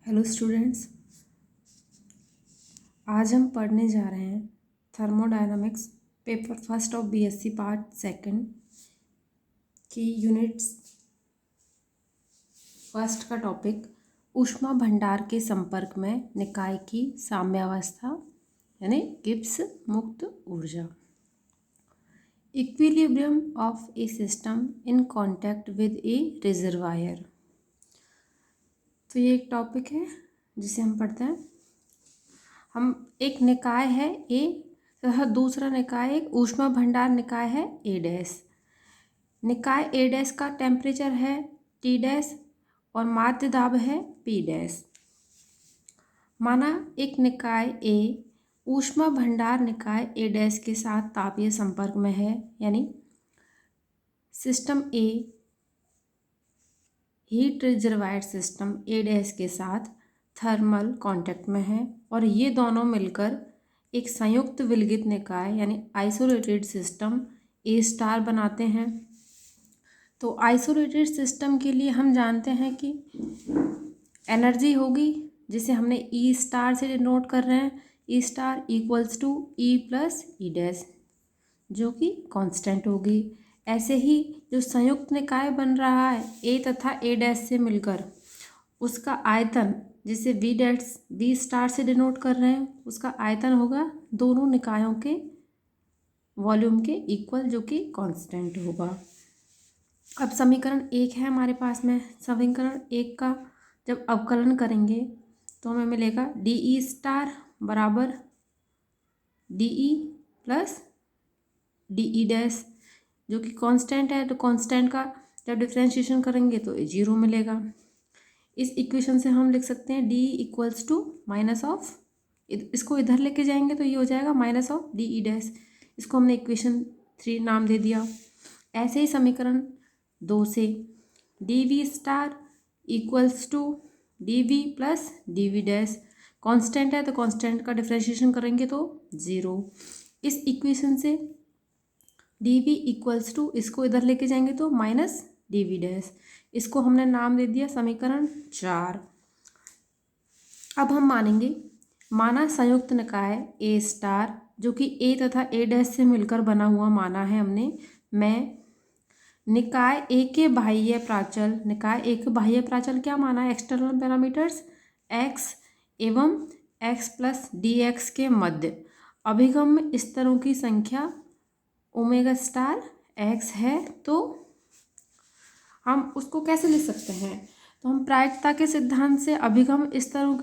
Hello students, आज हम पढ़ने जा रहे हैं thermodynamics paper first of BSc part second की यूनिट्स फर्स्ट का टॉपिक ऊष्मा भंडार के संपर्क में निकाय की साम्यावस्था यानी गिब्स मुक्त ऊर्जा। Equilibrium of A system in contact with A reservoir. तो ये एक टॉपिक है जिसे हम पढ़ते हैं। हम एक निकाय है ए तथा दूसरा निकाय एक ऊष्मा भंडार निकाय है ए डैश। निकाय ए डैश का टेम्परेचर है टी डैश और माध्य दाब है पी डैश। माना एक निकाय ए ऊष्मा भंडार निकाय ए डैश के साथ तापीय संपर्क में है, यानी सिस्टम ए हीट रिजर्वायर सिस्टम ए डैश के साथ थर्मल कांटेक्ट में है और ये दोनों मिलकर एक संयुक्त विलगित निकाय यानी आइसोलेटेड सिस्टम ए स्टार बनाते हैं। तो आइसोलेटेड सिस्टम के लिए हम जानते हैं कि एनर्जी होगी जिसे हमने ई स्टार से डिनोट कर रहे हैं, E star equals to E plus E dash, जो कि कांस्टेंट होगी। ऐसे ही जो संयुक्त निकाय बन रहा है ए तथा ए डैश से मिलकर, उसका आयतन जिसे वी डैश वी स्टार से डिनोट कर रहे हैं, उसका आयतन होगा दोनों निकायों के वॉल्यूम के इक्वल, जो कि कांस्टेंट होगा। अब समीकरण 1 है हमारे पास में। समीकरण 1 का जब अवकलन करेंगे तो हमें मिलेगा डी ई स्टार बराबर D E plus D E dash, जो कि कांस्टेंट है। तो कांस्टेंट का जब डिफ्रेंशिएशन करेंगे तो ये 0 मिलेगा। इस इक्वेशन से हम लिख सकते हैं D equals to minus of, इसको इधर लेके जाएंगे तो ये हो जाएगा minus of D E dash. इसको हमने इक्वेशन 3 नाम दे दिया। ऐसे ही समीकरण 2 से D V star equals to D V plus D V dash, constant है तो कॉन्स्टेंट का डिफ्रेंशिएशन करेंगे तो 0। इस इक्वेशन से डी वी इक्वल्स टू, इसको इधर लेके जाएंगे तो माइनस डी वी डैश, इसको हमने नाम दे दिया समीकरण 4। अब हम मानेंगे, माना संयुक्त निकाय ए स्टार जो कि ए तथा ए डैश से मिलकर बना हुआ माना है हमने। मैं निकाय ए के बाह्य प्राचल, निकाय ए के बाह्य प्राचल क्या माना है, एक्सटर्नल पैरामीटर्स एक्स एवं एक्स प्लस डी एक्स के मध्य अभिगम्य स्तरों की संख्या ओमेगा स्टार एक्स है। तो हम उसको कैसे लिख सकते हैं, तो हम प्रायिकता के सिद्धांत से अभिगम स्तरों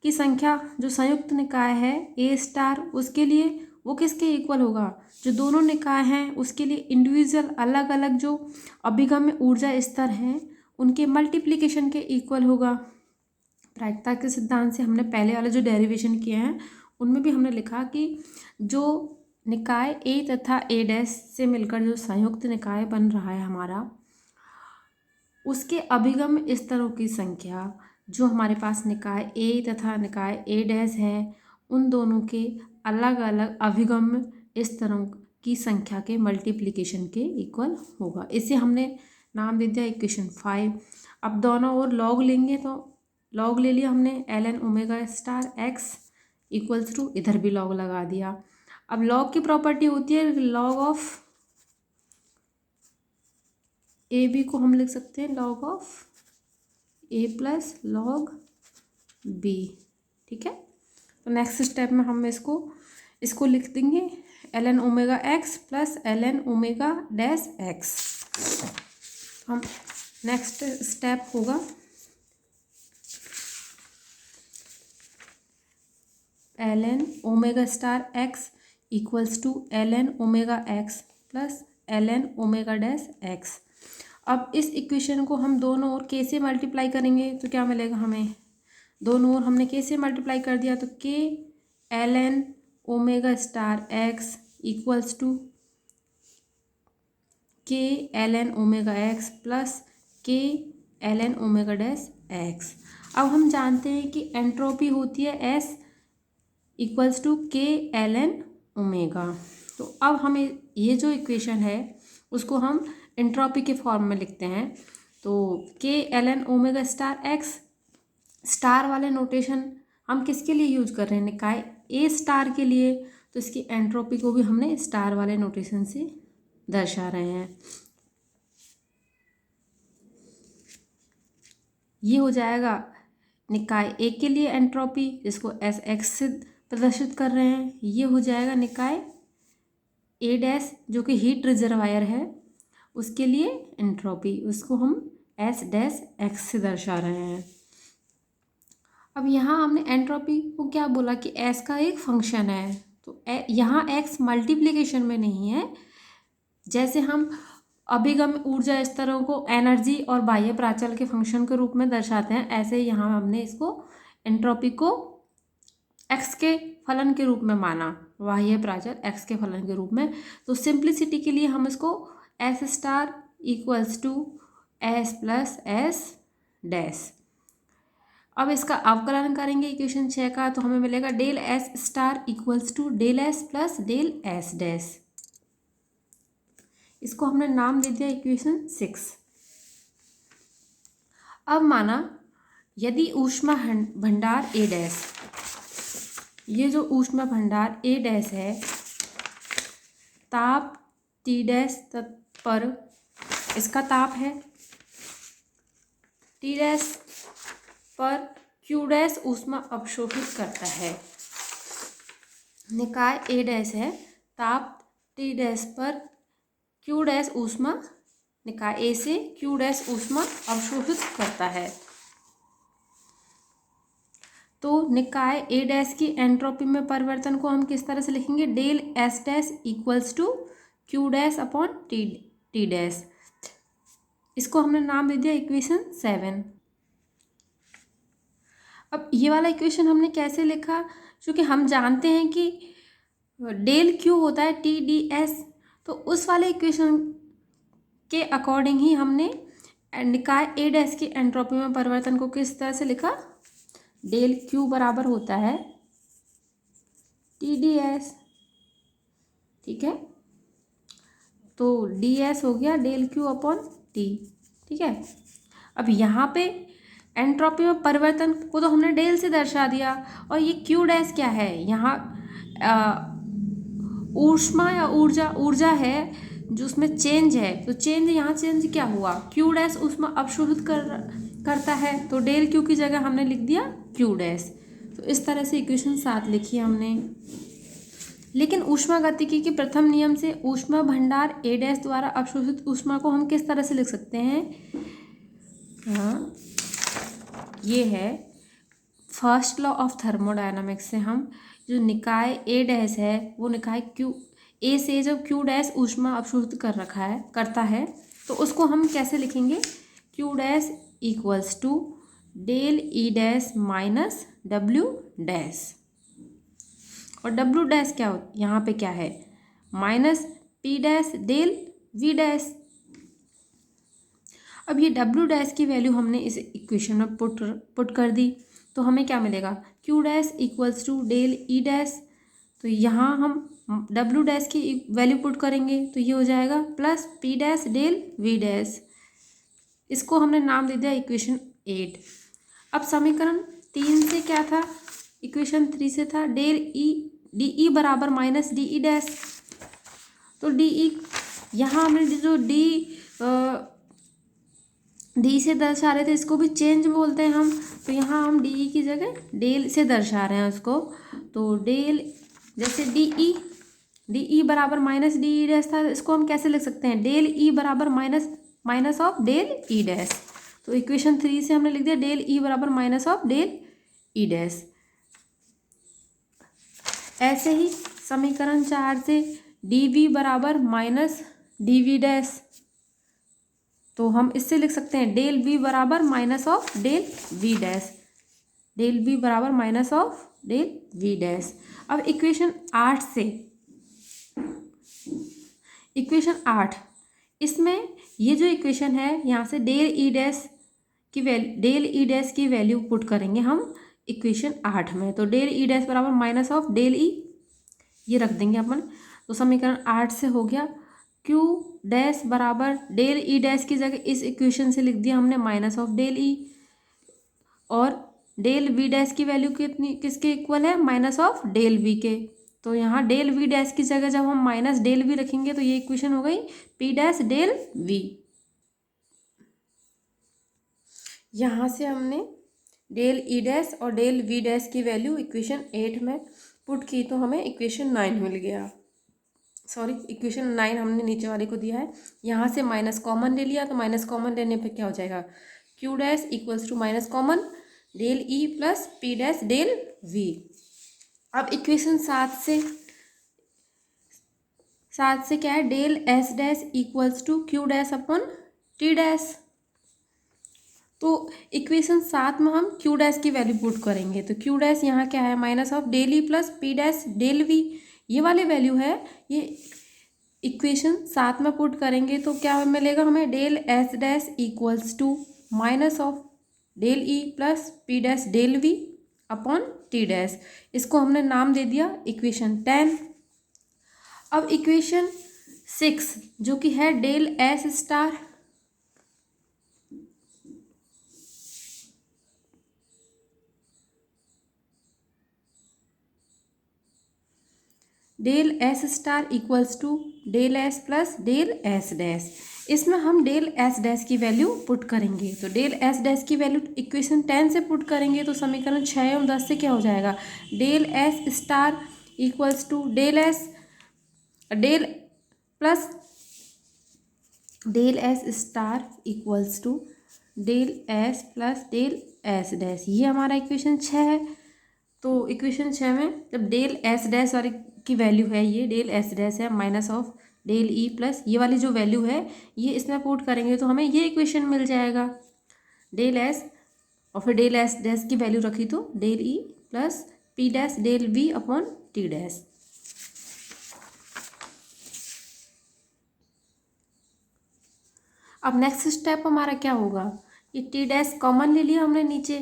की संख्या जो संयुक्त निकाय है ए स्टार, उसके लिए वो किसके इक्वल होगा, जो दोनों निकाय हैं उसके लिए इंडिविजुअल अलग अलग जो अभिगम्य ऊर्जा स्तर हैं उनके मल्टीप्लिकेशन के इक्वल होगा। प्रायिकता के सिद्धांत से हमने पहले वाले जो डेरिवेशन किए हैं उनमें भी हमने लिखा कि जो निकाय ए तथा ए डैश से मिलकर जो संयुक्त निकाय बन रहा है हमारा, उसके अभिगम्य स्तरों की संख्या जो हमारे पास निकाय ए तथा निकाय ए डैश है उन दोनों के अलग अलग अभिगम्य स्तरों की संख्या के मल्टीप्लिकेशन के इक्वल होगा। इसे हमने नाम दे दिया इक्वेशन 5। अब दोनों ओर लॉग लेंगे तो लॉग ले लिया हमने L N omega star X equals to, इधर भी लॉग लगा दिया। अब लॉग की प्रॉपर्टी होती है लॉग ऑफ ए बी को हम लिख सकते हैं log of A plus log B, ठीक है। तो नेक्स्ट स्टेप में हम इसको लिख देंगे L N omega X plus L N omega dash X. हम नेक्स्ट स्टेप होगा L N omega star X equals to L N omega X plus L N omega dash X. अब इस equation को हम दोनों ओर के से मल्टीप्लाई करेंगे तो क्या मिलेगा हमें, दोनों ओर हमने के से मल्टीप्लाई कर दिया तो के L N omega star X equals to K L N omega X plus K L N omega dash X. अब हम जानते हैं कि एंट्रोपी होती है S equals to K L N omega. तो अब हमें ये जो इक्वेशन है उसको हम एंट्रोपी के फॉर्म में लिखते हैं। तो के L N omega star X star वाले नोटेशन हम किसके लिए यूज कर रहे हैं, निकाय ए स्टार के लिए, तो इसकी एंट्रोपी को भी हमने स्टार वाले नोटेशन से दर्शा रहे हैं। ये हो जाएगा निकाय ए के लिए एंट्रोपी, जिसको एस एक्स से प्रदर्शित कर रहे हैं। ये हो जाएगा निकाय ए डैश जो कि हीट रिजर्वायर है, उसके लिए एंट्रोपी, उसको हम एस डैश एक्स से दर्शा रहे हैं। अब यहाँ हमने एंट्रोपी को क्या बोला कि एस का एक फंक्शन है, तो यहाँ एक्स मल्टीप्लिकेशन में नहीं है। जैसे हम अभिगम ऊर्जा स्तरों को एनर्जी और बाह्य प्राचल के फंक्शन के रूप में दर्शाते हैं, ऐसे ही यहाँ हमने इसको एंट्रोपी को एक्स के फलन के रूप में माना, बाह्य प्राचल एक्स के फलन के रूप में। तो सिंप्लिसिटी के लिए हम इसको S star equals to S plus S dash. अब इसका अवकलन करेंगे इक्वेशन 6 का, तो हमें मिलेगा del S star equals to del S plus del S dash. इसको हमने नाम दे दिया इक्वेशन 6। अब माना यदि ऊष्मा भंडार ए डैश, ये जो ऊष्मा भंडार ए डैश है, ताप टी डैश पर इसका ताप है, टी डैश पर क्यू डैश ऊष्मा अवशोषित करता है। निकाय ए डैश है, ताप टी डैश पर क्यू डैश ऊष्मा, निकाय ए से क्यू डैश ऊष्मा अवशोषित करता है। तो निकाय ए डैश की एंट्रोपी में परिवर्तन को हम किस तरह से लिखेंगे, del S dash equals to Q dash upon T dash. इसको हमने नाम दे दिया इक्वेशन 7। अब ये वाला इक्वेशन हमने कैसे लिखा, क्योंकि हम जानते हैं कि डेल क्यू होता है टी डी एस, तो उस वाले इक्वेशन के अकॉर्डिंग ही हमने निकाय ए डैश की एंट्रोपी में परिवर्तन को किस तरह से लिखा, डेल क्यू बराबर होता है टी डी एस। ठीक है, तो डी एस हो गया डेल क्यू अपॉन टी। ठीक है, अब यहाँ पे एंट्रोपी में परिवर्तन को तो हमने डेल से दर्शा दिया, और ये क्यू डैश क्या है, यहाँ ऊष्मा या ऊर्जा है जो उसमें चेंज है, तो चेंज यहाँ चेंज क्या हुआ, क्यू डैश ऊष्मा अवशोषित करता है, तो डेल क्यू की जगह हमने लिख दिया क्यू डैश। तो इस तरह से इक्वेशन 7 लिखी हमने। लेकिन ऊष्मागतिकी के प्रथम नियम से ऊष्मा भंडार ए डैश द्वारा अवशोषित ऊष्मा को हम किस तरह से लिख सकते हैं, हाँ ये है फर्स्ट लॉ ऑफ थर्मोडायनामिक्स से हम जो निकाय ए डैश है वो निकाय क्यू ए से जब क्यू डैश ऊष्मा अवशोषित करता है तो उसको हम कैसे लिखेंगे, Q dash equals to del E dash minus W dash. और डब्ल्यू डैश क्या हो, यहाँ पे क्या है, minus P dash del V dash. अब ये डब्ल्यू डैश की वैल्यू हमने इस इक्वेशन में पुट कर दी, तो हमें क्या मिलेगा, Q dash equals to del E dash. तो यहाँ हम डब्ल्यू डैश की वैल्यू पुट करेंगे तो ये हो जाएगा plus P dash del V dash. इसको हमने नाम दे दिया इक्वेशन 8। अब समीकरण 3 से क्या था, इक्वेशन 3 से था डेल ई डी ई बराबर माइनस डी ई डैश। तो डी ई यहाँ हमने जो डी से दर्शा रहे थे इसको भी चेंज बोलते हैं हम, तो यहाँ हम डी ई की जगह डेल से दर्शा रहे हैं उसको। तो डेल जैसे डी ई बराबर माइनस डी ई डैश था, इसको हम कैसे लिख सकते हैं, डेल ई बराबर minus of del E dash. तो इक्वेशन 3 से हमने लिख दिया डेल ई बराबर minus of del E dash. ऐसे ही समीकरण 4 से डी वी बराबर माइनस डी वी डैश, तो हम इससे लिख सकते हैं डेल वी बराबर minus of del V dash, del V बराबर minus of del V dash. अब इक्वेशन 8 से, इक्वेशन 8 इसमें ये जो इक्वेशन है यहाँ से डेल ई डैश की वैल्यू पुट करेंगे हम इक्वेशन 8 में, तो डेल ई डैश बराबर माइनस ऑफ डेल ई, ये रख देंगे अपन। तो समीकरण 8 से हो गया क्यू डैश बराबर डेल ई डैश की जगह इस इक्वेशन से लिख दिया हमने माइनस ऑफ डेल ई, और डेल वी डैश की वैल्यू कितनी किसके इक्वल है, माइनस ऑफ डेल वी के। तो यहाँ डेल वी डैश की जगह जब हम माइनस डेल वी रखेंगे तो ये इक्वेशन हो गई पी डैश डेल वी। यहाँ से हमने डेल ई डैश और डेल वी डैश की वैल्यू इक्वेशन 8 में पुट की तो हमें इक्वेशन 9 मिल गया। सॉरी, इक्वेशन 9 हमने नीचे वाले को दिया है। यहाँ से माइनस कॉमन ले लिया तो माइनस कॉमन लेने पे क्या हो जाएगा, Q dash equals to minus common del E plus P dash del V. अब इक्वेशन 7 से क्या है, del S dash equals to Q dash upon T dash. तो इक्वेशन 7 में हम क्यू डैश की वैल्यू पुट करेंगे तो क्यू डैश यहाँ क्या है, minus of del E plus P dash del V, ये वाली वैल्यू है। ये इक्वेशन 7 में पुट करेंगे तो क्या मिलेगा हमें, del S dash equals to minus of del E plus P dash del V upon T dash. इसको हमने नाम दे दिया इक्वेशन 10। अब इक्वेशन 6 जो कि है del S star del S star equals to del S plus del S dash. इसमें हम डेल एस डैश की वैल्यू पुट करेंगे तो डेल एस डैश की वैल्यू इक्वेशन 10 से पुट करेंगे तो समीकरण 6 एवं 10 से क्या हो जाएगा, del S star equals to del S del plus del S star equals to del S plus del S dash. ये हमारा इक्वेशन 6 है। तो इक्वेशन 6 में जब डेल एस डैश वाली की वैल्यू है, ये डेल एस डैश है minus of del E plus ये वाली जो वैल्यू है ये इसमें पुट करेंगे तो हमें ये इक्वेशन मिल जाएगा, डेल एस और फिर डेल एस डैश की वैल्यू रखी तो del E plus P dash del V upon T dash. अब नेक्स्ट स्टेप हमारा क्या होगा, ये टी डैश कॉमन ले लिया हमने नीचे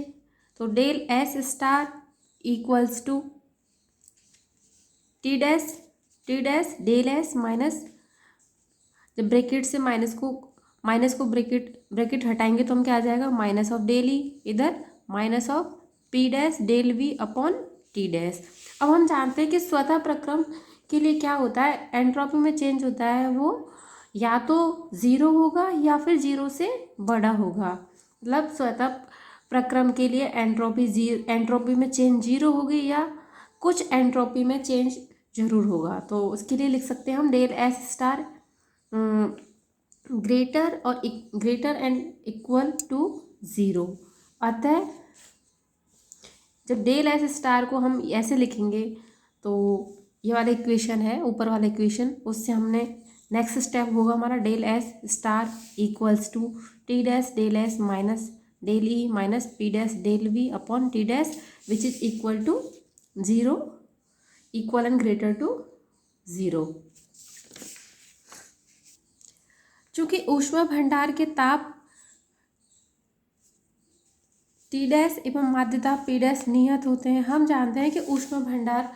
तो del S star equals to T dash del S minus, जब ब्रैकेट से माइनस को ब्रैकेट हटाएंगे तो हम क्या आ जाएगा, माइनस ऑफ डेल ई, इधर minus of P dash del V upon T dash. अब हम जानते हैं कि स्वतः प्रक्रम के लिए क्या होता है, एंट्रोपी में चेंज होता है वो या तो 0 होगा या फिर 0 से बड़ा होगा। मतलब स्वतः प्रक्रम के लिए एंट्रोपी में चेंज 0 होगी या कुछ एंट्रोपी में चेंज जरूर होगा। तो उसके लिए लिख सकते हैं हम del S star greater and equal to 0। अतः जब डेल एस स्टार को हम ऐसे लिखेंगे तो ये वाला इक्वेशन है ऊपर वाला इक्वेशन, उससे हमने नेक्स्ट स्टेप होगा हमारा del S star equals to T dash del S minus del E minus P dash del V upon T dash which is equal to 0, equal and greater to 0। चूंकि ऊष्मा भंडार के ताप T dash एवं माध्य ताप पी डैश नियत होते हैं। हम जानते हैं कि ऊष्मा भंडार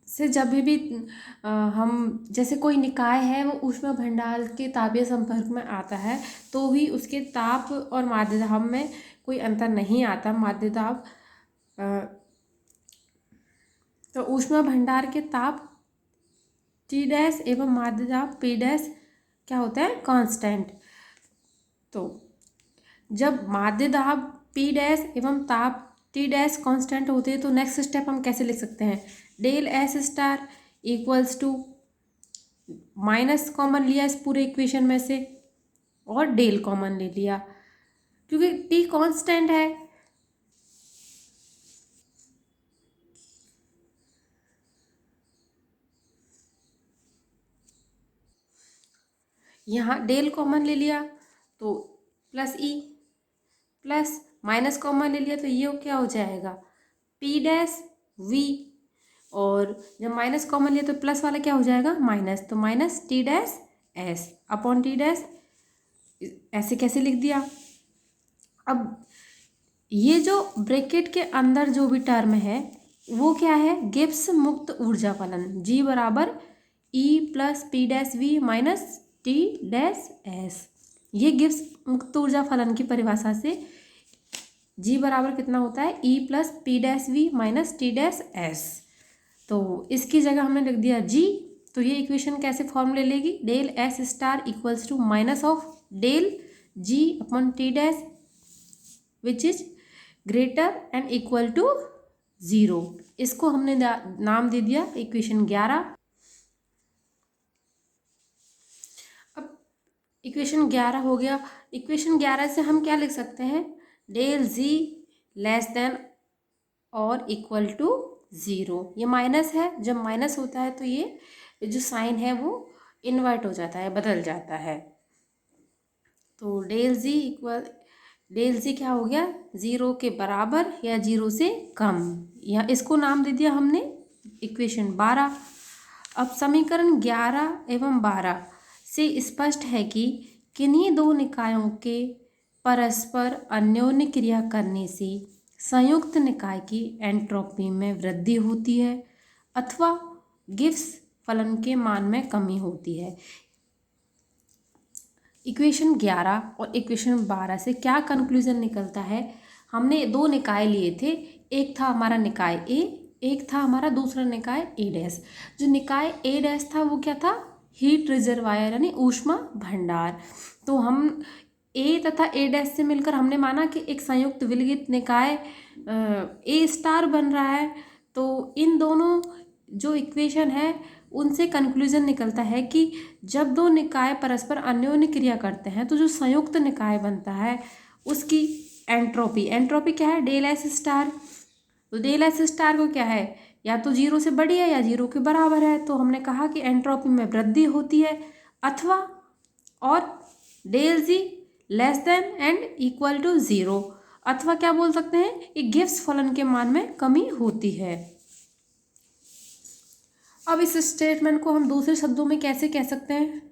से जब भी हम जैसे कोई निकाय है वो ऊष्मा भंडार के तापीय संपर्क में आता है तो भी उसके ताप और माध्य दाब में कोई अंतर नहीं आता। माध्य दाब तो ऊष्मा भंडार के ताप टी डैश एवं माध्य दाब पी डैश क्या होता है, कांस्टेंट। तो जब माध्य दाब पी डैश एवं ताप टी डैश कांस्टेंट होते हैं तो नेक्स्ट स्टेप हम कैसे लिख सकते हैं, del S star equals to minus common लिया इस पूरे इक्वेशन में से और डेल कॉमन ले लिया क्योंकि टी कांस्टेंट है। यहाँ डेल कॉमन ले लिया तो plus E plus minus common ले लिया तो ये क्या हो जाएगा, पी डैश वी, और जब माइनस कॉमन लिया तो प्लस वाला क्या हो जाएगा, माइनस, तो minus T dash S upon T dash. ऐसे कैसे लिख दिया। अब ये जो ब्रैकेट के अंदर जो भी टर्म है वो क्या है, गिब्स मुक्त ऊर्जा फलन जी बराबर E plus P dash V minus T dash S. ये गिब्स मुक्त ऊर्जा फलन की परिभाषा से जी बराबर कितना होता है, E plus P dash V minus T dash S. तो इसकी जगह हमने लिख दिया जी। तो ये इक्वेशन कैसे फॉर्म ले लेगी, del S star equals to minus of del G upon T dash which is greater and equal to 0। इसको हमने नाम दे दिया इक्वेशन 11। अब इक्वेशन 11 हो गया। इक्वेशन 11 से हम क्या लिख सकते हैं, डेल जी लेस देन और इक्वल टू 0। ये माइनस है, जब माइनस होता है तो ये जो साइन है वो इन्वर्ट हो जाता है, बदल जाता है। तो डेल जी क्या हो गया, 0 के बराबर या 0 से कम, या इसको नाम दे दिया हमने इक्वेशन 12। अब समीकरण 11 एवं 12 से स्पष्ट है कि किन्हीं दो निकायों के परस्पर अन्योन्य क्रिया करने से संयुक्त निकाय की एंट्रोपी में वृद्धि होती है अथवा गिब्स फलन के मान में कमी होती है। इक्वेशन 11 और इक्वेशन 12 से क्या कंक्लूजन निकलता है, हमने दो निकाय लिए थे, एक था हमारा निकाय ए, एक था हमारा दूसरा निकाय ए डैश। जो निकाय ए डैश था वो क्या था, हीट रिजर्वायर यानी ऊष्मा भंडार। तो हम ए तथा ए डैश से मिलकर हमने माना कि एक संयुक्त विलगित निकाय ए स्टार बन रहा है। तो इन दोनों जो इक्वेशन है उनसे कंक्लूजन निकलता है कि जब दो निकाय परस्पर अन्योन्य क्रिया करते हैं तो जो संयुक्त निकाय बनता है उसकी एंट्रोपी क्या है, डेल एस स्टार। तो डेल एस स्टार को क्या है, या तो 0 से बड़ी है या 0 के बराबर है। तो हमने कहा कि एंट्रोपी में वृद्धि होती है, अथवा और del G less than and equal to 0, अथवा क्या बोल सकते हैं, कि गिब्स फलन के मान में कमी होती है। अब इस स्टेटमेंट को हम दूसरे शब्दों में कैसे कह सकते हैं,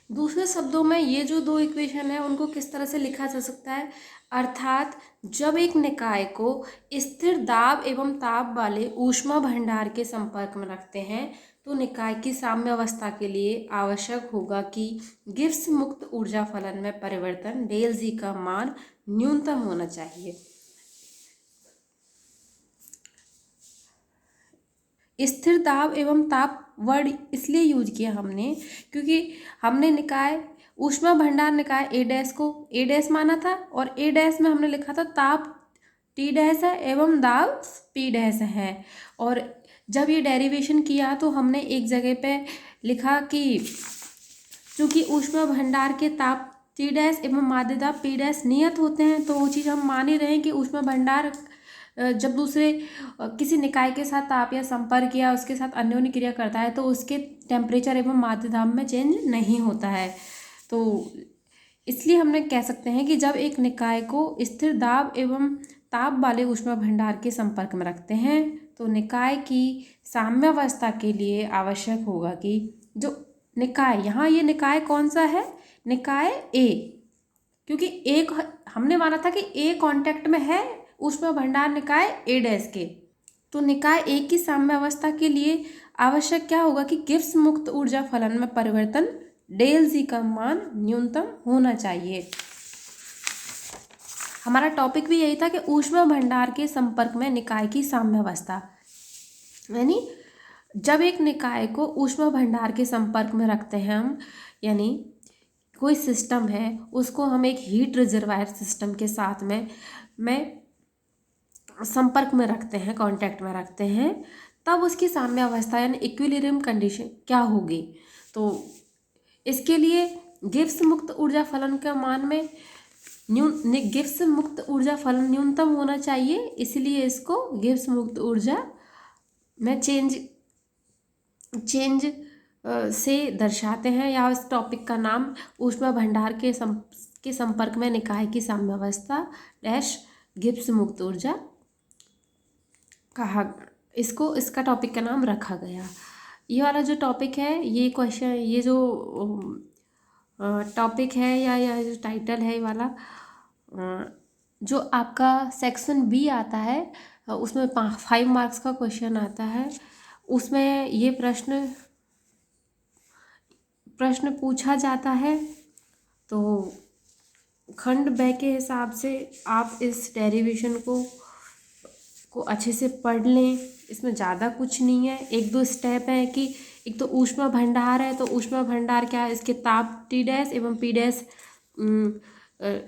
दूसरे शब्दों में ये जो दो इक्वेशन है उनको किस तरह से लिखा जा सकता है, अर्थात जब एक निकाय को स्थिर दाब एवं ताप वाले ऊष्मा भंडार के संपर्क में रखते हैं तो निकाय की साम्यावस्था के लिए आवश्यक होगा कि गिब्स मुक्त ऊर्जा फलन में परिवर्तन डेल जी का मान न्यूनतम होना चाहिए। स्थिर दाब एवं ताप वर्ड इसलिए यूज किया हमने क्योंकि हमने निकाय ऊष्मा भंडार निकाय ए डैश को ए डैश माना था, और ए डैश में हमने लिखा था ताप टी डैश है एवं दाब पी डैश है। और जब ये डेरिवेशन किया तो हमने एक जगह पे लिखा कि चूँकि ऊष्मा भंडार के ताप टी डैश एवं माध्य दाब पी डैश नियत होते हैं, तो वो चीज़ हम मान ही रहे हैं कि ऊष्मा भंडार जब दूसरे किसी निकाय के साथ ताप या संपर्क या उसके साथ अन्योन्य क्रिया करता है तो उसके टेम्परेचर एवं माध्य दाब में चेंज नहीं होता है। तो इसलिए हमने कह सकते हैं कि जब एक निकाय को स्थिर दाब एवं ताप वाले ऊष्मा भंडार के संपर्क में रखते हैं तो निकाय की साम्यावस्था के लिए आवश्यक होगा कि जो निकाय, यहाँ ये निकाय कौन सा है, निकाय ए, क्योंकि एक हमने माना था कि ए कांटेक्ट में है ऊष्मा भंडार निकाय ए डैश के। तो निकाय ए की साम्यावस्था के लिए आवश्यक क्या होगा कि गिब्स मुक्त ऊर्जा फलन में परिवर्तन डेल जी का मान न्यूनतम होना चाहिए। हमारा टॉपिक भी यही था कि ऊष्मा भंडार के संपर्क में निकाय की साम्यावस्था, यानी जब एक निकाय को ऊष्मा भंडार के संपर्क में रखते हैं हम, यानी कोई सिस्टम है उसको हम एक हीट रिजर्वायर सिस्टम के साथ में संपर्क में रखते हैं, कांटेक्ट में रखते हैं, तब उसकी साम्यावस्था यानी इक्विलिब्रियम कंडीशन क्या होगी। तो इसके लिए गिब्स मुक्त ऊर्जा फलन के मान में गिब्स मुक्त ऊर्जा फलन न्यूनतम होना चाहिए, इसलिए इसको गिब्स मुक्त ऊर्जा में चेंज से दर्शाते हैं, या इस टॉपिक का नाम ऊष्मा भंडार के संपर्क में निकाय की साम्यावस्था डैश गिब्स मुक्त ऊर्जा कहा, इसका टॉपिक का नाम रखा गया। ये वाला जो टॉपिक है, ये क्वेश्चन, ये जो टॉपिक है या जो टाइटल है ये वाला, जो आपका सेक्शन बी आता है उसमें 5 मार्क्स का क्वेश्चन आता है, उसमें ये प्रश्न पूछा जाता है। तो खंड ब के हिसाब से आप इस डेरिवेशन को अच्छे से पढ़ लें। इसमें ज़्यादा कुछ नहीं है, एक दो स्टेप है कि एक तो ऊष्मा भंडार है, तो ऊष्मा भंडार क्या है, इसके ताप T डैश एवं P डैश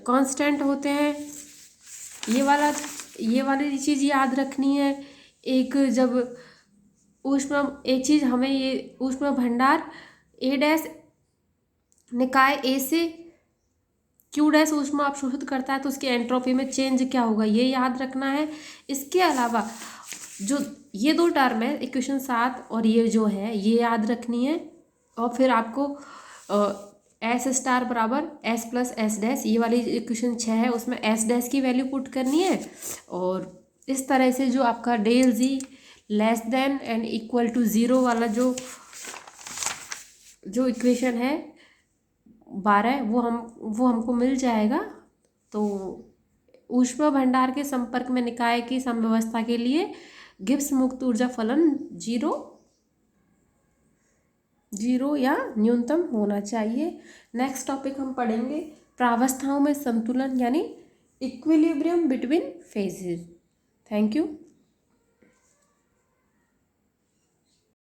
कांस्टेंट होते हैं। ये वाली चीज़ याद रखनी है। एक जब एक चीज़ हमें ये ऊष्मा भंडार A डैश निकाय A से Q डैश ऊष्मा अवशोषित करता है तो उसकी एंट्रोपी में चेंज क्या होगा, ये याद रखना है। इसके अलावा जो ये दो टर्म है इक्वेशन 7 और ये जो है ये याद रखनी है। और फिर आपको एस स्टार बराबर एस प्लस एस डैश, ये वाली इक्वेशन 6 है उसमें एस डैश की वैल्यू पुट करनी है। और इस तरह से जो आपका del G less than and equal to 0 वाला जो इक्वेशन है 12 वो हमको मिल जाएगा। तो ऊष्मा भंडार के संपर्क में निकाय की समव्यवस्था के लिए गिब्स मुक्त ऊर्जा फलन 0 या न्यूनतम होना चाहिए। नेक्स्ट टॉपिक हम पढ़ेंगे प्रावस्थाओं में संतुलन यानी equilibrium between phases. Thank you.